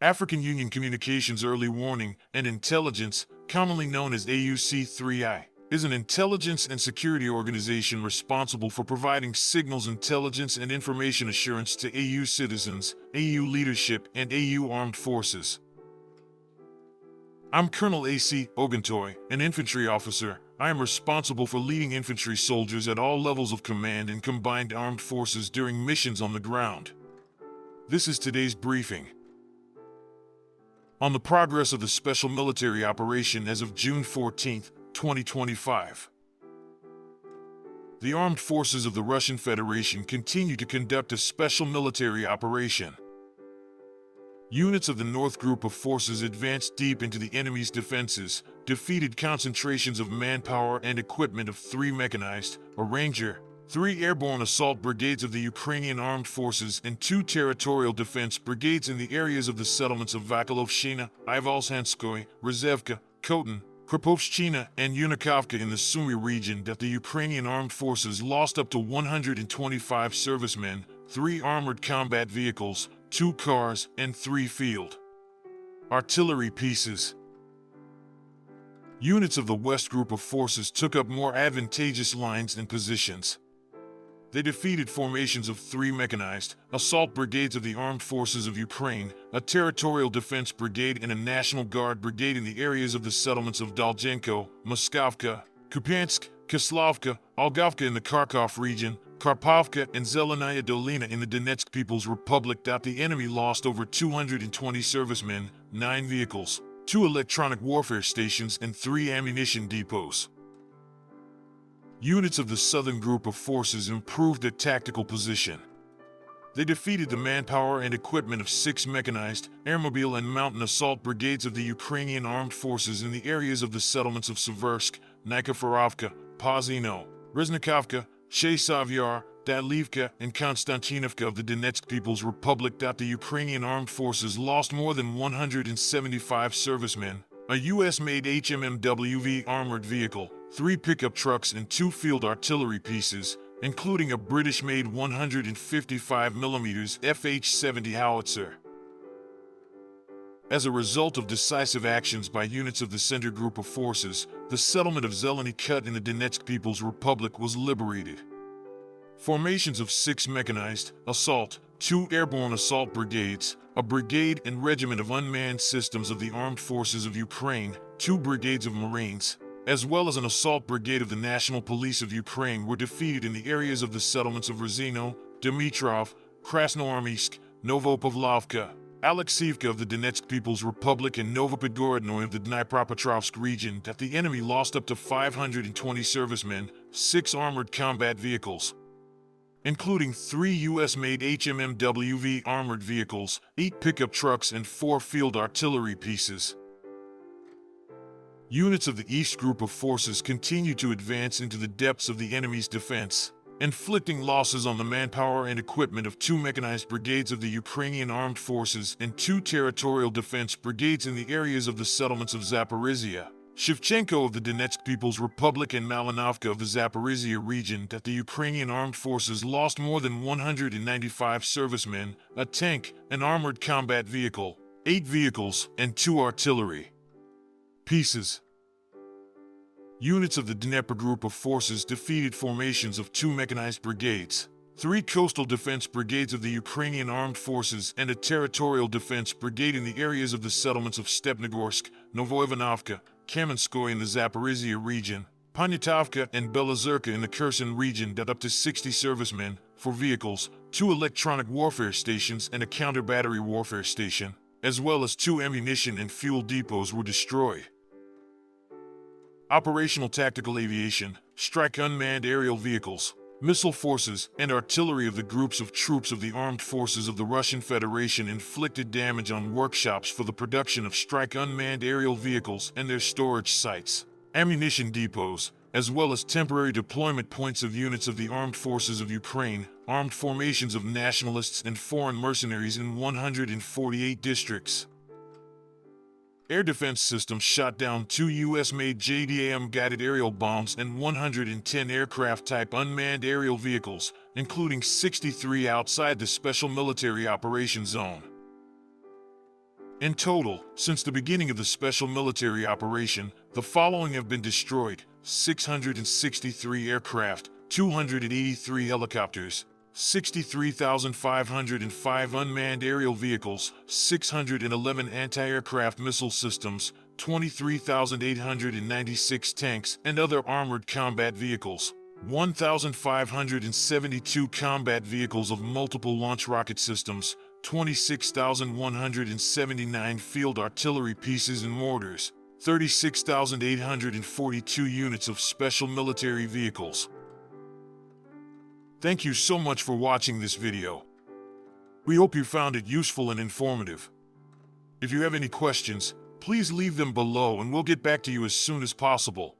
African Union Communications Early Warning and Intelligence, commonly known as AUC3I, is an intelligence and security organization responsible for providing signals intelligence and information assurance to AU citizens, AU leadership, and AU armed forces. I'm Colonel A.C. Oguntoye, an infantry officer. I am responsible for leading infantry soldiers at all levels of command in combined armed forces during missions on the ground. This is today's briefing. On the progress of the special military operation as of June 14, 2025. The armed forces of the Russian Federation continue to conduct a special military operation. Units of the North Group of Forces advanced deep into the enemy's defenses, defeated concentrations of manpower and equipment of 3 mechanized, a Ranger, 3 airborne assault brigades of the Ukrainian Armed Forces and 2 territorial defense brigades in the areas of the settlements of Vakilovshchina, Ivalshanskoye, Rezevka, Khotin, Krapovshchina, and Unikovka in the Sumy region that the Ukrainian Armed Forces lost up to 125 servicemen, 3 armored combat vehicles, 2 cars, and 3 field artillery pieces. Units of the West Group of Forces took up more advantageous lines and positions. They defeated formations of 3 mechanized assault brigades of the Armed Forces of Ukraine, a territorial defense brigade and a National Guard brigade in the areas of the settlements of Dolzhenko, Moskovka, Kupiansk, Kislovka, Olgovka in the Kharkov region, Karpovka and Zelenaya Dolina in the Donetsk People's Republic. The enemy lost over 220 servicemen, 9 vehicles, 2 electronic warfare stations, and 3 ammunition depots. Units of the Southern Group of Forces improved their tactical position. They defeated the manpower and equipment of 6 mechanized, airmobile and mountain assault brigades of the Ukrainian Armed Forces in the areas of the settlements of Seversk, Nikiforovka, Pozino, Reznikovka, Shesavyar, Datlivka, and Konstantinovka of the Donetsk People's Republic. The Ukrainian Armed Forces lost more than 175 servicemen, a U.S.-made HMMWV armored vehicle, 3 pickup trucks, and 2 field artillery pieces, including a British-made 155mm FH-70 howitzer. As a result of decisive actions by units of the Center Group of Forces, the settlement of Zeleny Kut in the Donetsk People's Republic was liberated. Formations of 6 mechanized assault, 2 airborne assault brigades, a brigade and regiment of unmanned systems of the Armed Forces of Ukraine, 2 brigades of Marines, as well as an assault brigade of the National Police of Ukraine were defeated in the areas of the settlements of Rozhino, Dmitrov, Krasnoarmeysk, Novopavlovka, Alexeivka of the Donetsk People's Republic, and Novopodgorodnoye of the Dnipropetrovsk region. The enemy lost up to 520 servicemen, 6 armored combat vehicles, including 3 U.S.-made HMMWV armored vehicles, 8 pickup trucks, and 4 field artillery pieces. Units of the East Group of Forces continue to advance into the depths of the enemy's defense, inflicting losses on the manpower and equipment of 2 mechanized brigades of the Ukrainian Armed Forces and 2 territorial defense brigades in the areas of the settlements of Zaporizhia, Shevchenko of the Donetsk People's Republic, and Malinovka of the Zaporizhia region. The Ukrainian Armed Forces lost more than 195 servicemen, a tank, an armored combat vehicle, 8 vehicles, and 2 artillery pieces. Units of the Dnepr Group of Forces defeated formations of 2 mechanized brigades, 3 coastal defense brigades of the Ukrainian Armed Forces, and a territorial defense brigade in the areas of the settlements of Stepnogorsk, Novoivanovka, Kamenskoye in the Zaporizhia region, Poniatovka, and Belozerka in the Kherson region. Up to 60 servicemen, 4 vehicles, 2 electronic warfare stations, and a counter-battery warfare station, as well as 2 ammunition and fuel depots were destroyed. Operational tactical aviation, strike unmanned aerial vehicles, missile forces, and artillery of the groups of troops of the Armed Forces of the Russian Federation inflicted damage on workshops for the production of strike unmanned aerial vehicles and their storage sites, ammunition depots, as well as temporary deployment points of units of the Armed Forces of Ukraine, armed formations of nationalists and foreign mercenaries in 148 districts. Air defense systems shot down 2 U.S.-made JDAM-guided aerial bombs and 110 aircraft-type unmanned aerial vehicles, including 63 outside the Special Military Operations Zone. In total, since the beginning of the special military operation, the following have been destroyed: 663 aircraft, 283 helicopters, 63,505 unmanned aerial vehicles, 611 anti-aircraft missile systems, 23,896 tanks and other armored combat vehicles, 1,572 combat vehicles of multiple launch rocket systems, 26,179 field artillery pieces and mortars, 36,842 units of special military vehicles. Thank you so much for watching this video. We hope you found it useful and informative. If you have any questions, please leave them below and we'll get back to you as soon as possible.